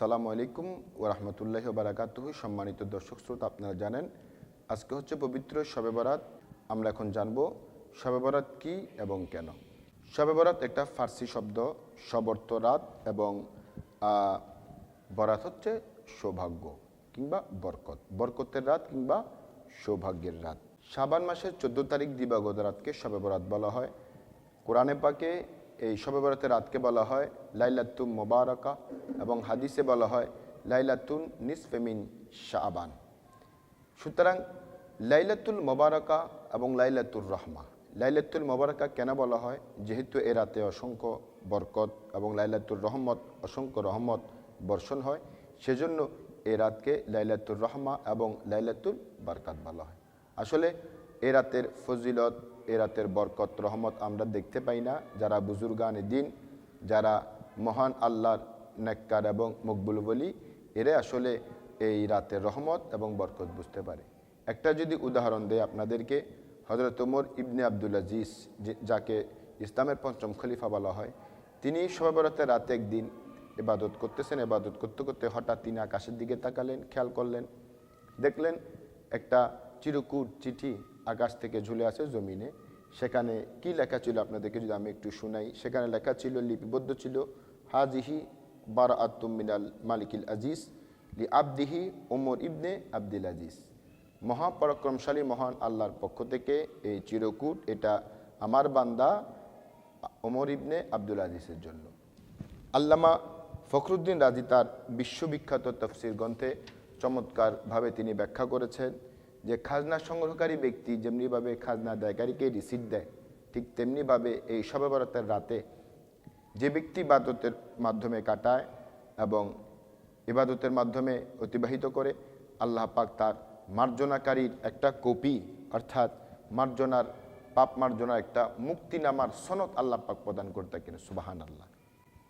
আসসালামু আলাইকুম ওরহমতুল্লাহি ওবারাকাতুহু। সম্মানিত দর্শক শ্রোতা, আপনারা জানেন আজকে হচ্ছে পবিত্র শবে বরাত। আমরা এখন জানব শবে বরাত কী এবং কেন। শবে বরাত একটা ফার্সি শব্দ, শবর্ত রাত, এবং বরাত হচ্ছে সৌভাগ্য কিংবা বরকত, বরকতের রাত কিংবা সৌভাগ্যের রাত। শাবান মাসের 14 তারিখ দিবাগত রাতকে শবে বরাত বলা হয়। কোরআনে পাকে এই শবে বরাতের রাতকে বলা হয় লাইলাতুন মুবারাকা, এবং হাদিসে বলা হয় লাইলাতুন নিসফে মিন শাবান। সুতরাং লাইলাতুল মুবারাকা এবং লাইলাতুর রহমা। লাইলাতুল মুবারাকা কেন বলা হয়? যেহেতু এ রাতে অসংখ্য বরকত এবং লাইলাতুর রহমত, অসংখ্য রহমত বর্ষণ হয়, সেজন্য এ রাতকে লাইলাতুর রহমা এবং লাইলাতুল বারকাত বলা হয়। আসলে এ রাতের ফজিলত, এ রাতের বরকত, রহমত আমরা দেখতে পাই না। যারা বুজুর্গানে দিন, যারা মহান আল্লাহর নেককার এবং মকবুল বলি, এরা আসলে এই রাতের রহমত এবং বরকত বুঝতে পারে। একটা যদি উদাহরণ দেয় আপনাদেরকে, হযরত ওমর ইবনে আব্দুল আজিজ, যাকে ইসলামের পঞ্চম খলিফা বলা হয়, তিনি শবে বরাতের রাতে একদিন ইবাদত করতেছেন। ইবাদত করতে করতে হঠাৎ তিনি আকাশের দিকে তাকালেন, খেয়াল করলেন, দেখলেন একটা চিরকুট চিঠি আকাশ থেকে ঝুলে আছে জমিনে। সেখানে কি লেখা ছিল আপনাদেরকে যদি আমি একটু শুনাই। সেখানে লেখা ছিল, লিপিবদ্ধ ছিল, হাজিহি বারাআতুম মিনাল মালিকিল আজিজ লি আবদিহি ওমর ইবনে আব্দুল আজিজ। মহাপরাক্রমশালী মহান আল্লাহর পক্ষ থেকে এই চিরকুট, এটা আমার বান্দা ওমর ইবনে আব্দুল আজিজের জন্য। আল্লামা ফখরুদ্দিন রাজি তার বিশ্ববিখ্যাত তফসির গ্রন্থে চমৎকারভাবে তিনি ব্যাখ্যা করেছেন যে খাজনা সংগ্রহকারী ব্যক্তি যেমনিভাবে খাজনা দায়কারীকে রিসিট দেয়, ঠিক তেমনিভাবে এই শবে বরাতের রাতে যে ব্যক্তি ইবাদতের মাধ্যমে কাটায় এবং ইবাদতের মাধ্যমে অতিবাহিত করে, আল্লাহ পাক তার মার্জনাকারীর একটা কপি, অর্থাৎ মার্জনার, পাপ মার্জনার একটা মুক্তিনামার সনদ আল্লাহ পাক প্রদান করে থাকেন। সুবহান আল্লাহ।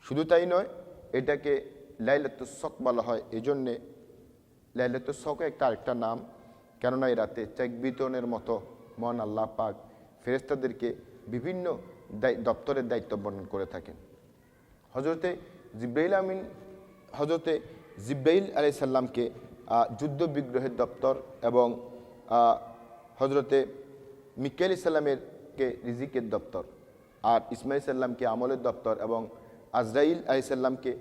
শুধু তাই নয়, এটাকে লাইলাতুস শক বলা হয়। এই জন্যে লাইলাতুস শকও একটা আরেকটা নাম, কেননা এই রাতে চেক বিতরণের মতো মহান আল্লাহ পাক ফেরেশতাদেরকে বিভিন্ন দপ্তরের দায়িত্ব বর্ণন করে থাকেন। হজরতে জিব্রাইল আলাইহিস সালামকে যুদ্ধ বিগ্রহের দপ্তর, এবং হজরতে মিকাইল ইসলামেরকে রিজিকের দপ্তর, আর ইসমাইল সাল্লামকে আমলের দপ্তর, এবং আজরাইল আলাইহিস সালামকে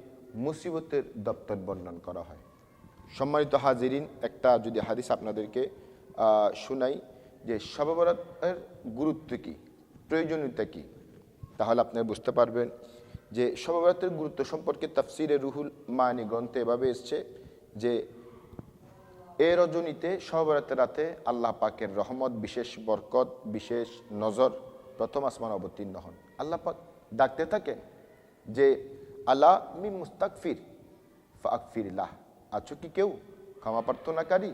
মুসিবতের দপ্তর বর্ণন করা হয়। সম্মানিত হাজিরিন, একটা যদি হাদিস আপনাদেরকে শুনাই যে শবে বরাতের গুরুত্ব কী, প্রয়োজনীয়তা কী, তাহলে আপনারা বুঝতে পারবেন যে শবে বরাতের গুরুত্ব সম্পর্কে তাফসিরে রুহুল মানি গ্রন্থে এভাবে এসছে যে এ রজনীতে শবে বরাতের রাতে আল্লাহ পাকের রহমত, বিশেষ বরকত, বিশেষ নজর প্রথম আসমান অবতীর্ণ হন। আল্লাহ পাক ডাকতে থাকেন যে আলা মি মুস্তাগফির ফাগফিরিল্লাহ, আছো কি কেউ ক্ষমা প্রার্থনাকারী,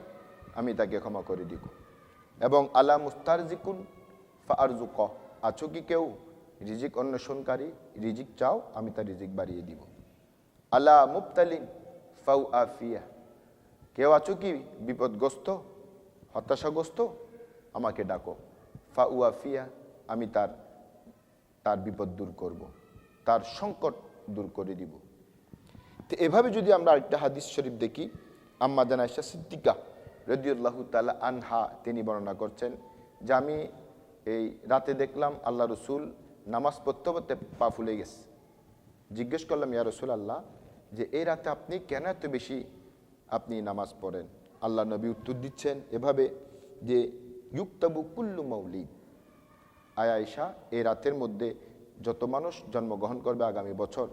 আমি তাকে ক্ষমা করে দিব। এবং আলা মুস্তারজিকুন ফাআরজুক, আছো কি কেউ রিজিক অন্বেষণকারী, রিজিক চাও, আমি তার রিজিক বাড়িয়ে দিব। আলা মুবতালিন ফাউ আফিয়া, কেউ আছো কি বিপদগ্রস্ত, হতাশাগ্রস্ত, আমাকে ডাকো, ফাউ আফিয়া, আমি তার বিপদ দূর করব, তার সংকট দূর করে দিব। তো এভাবে যদি আমরা আরেকটা হাদিস শরীফ দেখি, আম্মা জান আয়েশা সিদ্দিকা রাদিয়াল্লাহু তাআলা আনহা তিনি বর্ণনা করছেন যে আমি এই রাতে দেখলাম আল্লাহ রসুল নামাজ পড়তে পড়তে পা ফুলে গেছে। জিজ্ঞেস করলাম, ইয়া রাসূল আল্লাহ, যে এই রাতে আপনি কেন এত বেশি আপনি নামাজ পড়েন? আল্লাহ নবী উত্তর দিচ্ছেন এভাবে যে ইউক্তাবু কুল্লু মাউলিদ, আয়েশা, এই রাতের মধ্যে যত মানুষ জন্মগ্রহণ করবে আগামী বছর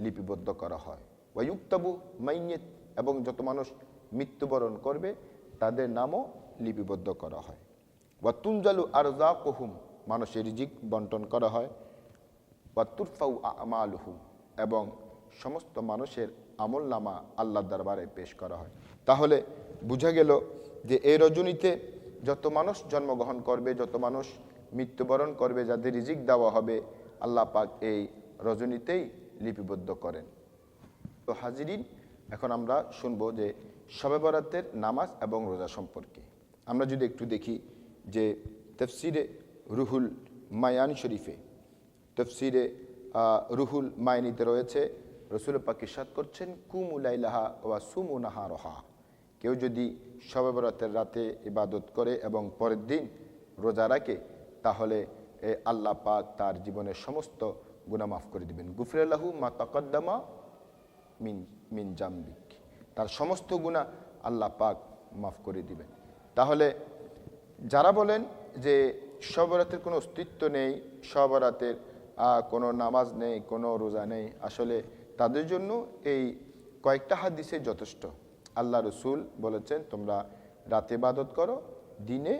লিপিবদ্ধ করা হয়। ওয়ায়ুক্তাবু মাইয়িত, এবং যত মানুষ মৃত্যুবরণ করবে তাদের নামও লিপিবদ্ধ করা হয়। ওয়াতুনজালু আরযাকুহুম, মানুষের রিজিক বন্টন করা হয়। ওয়াতুরফাউ আমালুহুম, এবং সমস্ত মানুষের আমলনামা আল্লাহর দরবারে পেশ করা হয়। তাহলে বোঝা গেল যে এই রজনীতে যত মানুষ জন্মগ্রহণ করবে, যত মানুষ মৃত্যুবরণ করবে, যাদের রিজিক দেওয়া হবে, আল্লাহ পাক এই রজনীতেই লিপিবদ্ধ করেন। তো হাজিরিন, এখন আমরা শুনবো যে শবে বরাতের নামাজ এবং রোজা সম্পর্কে। আমরা যদি একটু দেখি যে তাফসিরে রুহুল মায়ানি শরীফে, তাফসিরে রুহুল মায়ানিতে রয়েছে রসুল পাক ইরশাদ করছেন কুমু লাইলাহা ওয়া সুমু নাহারহা, কেউ যদি শবে বরাতের রাতে ইবাদত করে এবং পরের দিন রোজা রাখে তাহলে আল্লাহ পাক তার জীবনের সমস্ত গুনাহ মাফ করে দিবেন। গুফিরাল্লাহু মা তাকাদ্দামা মিন মিন জামবিক, তার সমস্ত গুনাহ আল্লাহ পাক মাফ করে দিবেন। তাহলে যারা বলেন যে শবে বরাতের কোনো অস্তিত্ব নেই, শবে বরাতের কোনো নামাজ নেই, কোনো রোজা নেই, আসলে তাদের জন্য এই কয়েকটা হাদিসে যথেষ্ট। আল্লাহ রসুল বলেছেন তোমরা রাতে ইবাদত করো, দিনে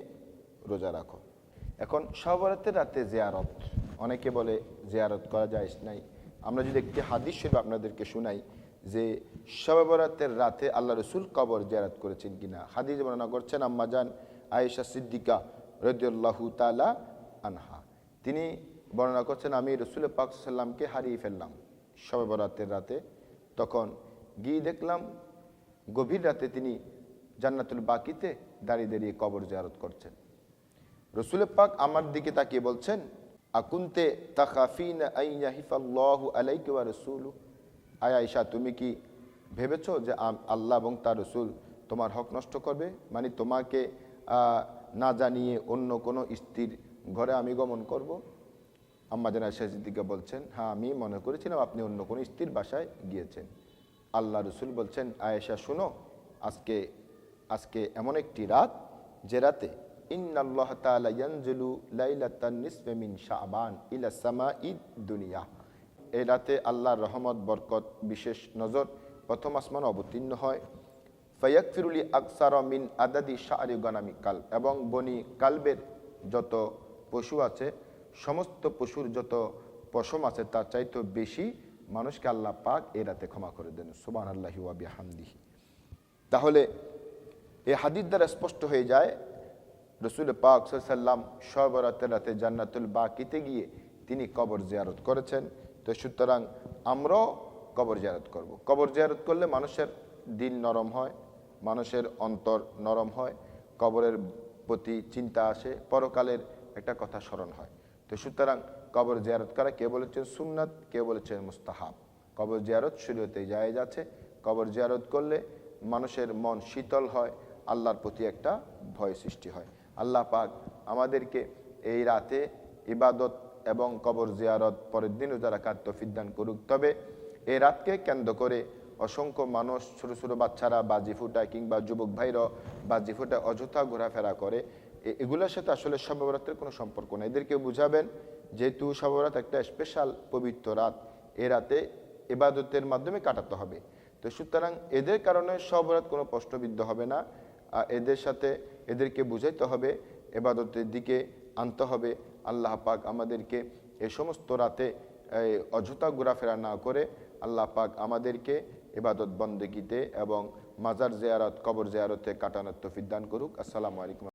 রোজা রাখো। এখন শবে বরাতের রাতে জিয়ারত, অনেকে বলে জিয়ারত করা যায় নাই। আমরা যদি একটি হাদিস শরীফ আপনাদেরকে শুনাই যে শবে বরাতের রাতে আল্লাহ রসুল কবর জিয়ারত করেছেন কিনা। হাদিস বর্ণনা করছেন আম্মাজান আয়েশা সিদ্দিকা রাদিয়াল্লাহু তাআলা আনহা, তিনি বর্ণনা করছেন আমি রসুল পাক সাল্লামকে হারিয়ে ফেললাম শবে বরাতের রাতে। তখন গিয়ে দেখলাম গভীর রাতে তিনি জান্নাতুল বাকিতে দাঁড়িয়ে দাঁড়িয়ে কবর জিয়ারত করছেন। রসুল পাক আমার দিকে তাকিয়ে বলছেন আকুনতে তাখাফিনা আইয়া হিফাল্লাহু আলাইকা ওয়া রাসূলু, আয়েশা তুমি কি ভেবেছো যে আল্লাহ এবং তার রসুল তোমার হক নষ্ট করবে, মানে তোমাকে না জানিয়ে অন্য কোনো স্ত্রীর ঘরে আমি গমন করব? আম্মা জান আয়েশা সিদ্দিকা বলছেন হ্যাঁ আমি মনে করেছিলাম আপনি অন্য কোনো স্ত্রীর বাসায় গিয়েছেন। আল্লাহ রসুল বলছেন আয়েশা শোনো, আজকে এমন একটি রাত যে রাতে ইন্নাল্লাহ তাআলা ইয়ানজিলু লাইলাতান নিসফি মিন শাবান ইলা সামাঈদ দুনিয়া, এই রাতে আল্লাহর রহমত বরকত বিশেষ নজর প্রথম আসমানে অবতীর্ণ হয়। ফায়াকফিরুলি আকসারা মিন আদাদি শাআরি গানামি কাল, এবং বনি কালবের যত পশু আছে সমস্ত পশুর যত পশম আছে তার চাইতে বেশি মানুষকে আল্লাহ পাক এই রাতে ক্ষমা করে দেন। সুবহানাল্লাহি ওয়া বিহামদিহি। তাহলে এই হাদিস দ্বারা স্পষ্ট হয়ে যায় রসুল পাক সাল্লাল্লাহু আলাইহি ওয়াসাল্লাম শবে বরাতের রাতে জান্নাতুল বাকিতে গিয়ে তিনি কবর জিয়ারত করেছেন। তো সুতরাং আমরাও কবর জিয়ারত করব। কবর জিয়ারত করলে মানুষের দিল নরম হয়, মানুষের অন্তর নরম হয়, কবরের প্রতি চিন্তা আসে, পরকালের একটা কথা স্মরণ হয়। তো সুতরাং কবর জিয়ারত করা কে বলেছেন সুন্নাত, কে বলেছেন মুস্তাহাব। কবর জিয়ারত শরীয়তে জায়েজ আছে। কবর জিয়ারত করলে মানুষের মন শীতল হয়, আল্লাহর প্রতি একটা ভয় সৃষ্টি হয়। আল্লাহ পাক আমাদেরকে এই রাতে ইবাদত এবং কবর জিয়ারত পরের দিন রোজা রাখার তৌফিক দান করুক। তবে এই রাতকে কেন্দ্র করে অসংখ্য মানুষ, ছোটো ছোটো বাচ্চারা বাজি ফুটায় কিংবা যুবক ভাইরাও বাজি ফুটায় অযথা ঘোরাফেরা করে, এগুলোর সাথে আসলে শবে বরাতের কোনো সম্পর্ক নেই। এদেরকে বুঝাবেন যেহেতু শবে বরাত একটা স্পেশাল পবিত্র রাত, এ রাতে ইবাদতের মাধ্যমে কাটাতে হবে। তো সুতরাং এদের কারণে শবে বরাত কোনো প্রশ্নবিদ্ধ হবে না। এদের সাথে এদেরকে বুঝাইতে হবে, ইবাদতের দিকে আনতে হবে। আল্লাহ পাক আমাদেরকে এই সমস্ত রাতে অযথা ঘোরাফেরা না করে আল্লাহ পাক আমাদেরকে ইবাদত বন্দেগীতে এবং মাজার জিয়ারত কবর জিয়ারতে কাটানোর তৌফিক দান করুক। আসসালামু আলাইকুম।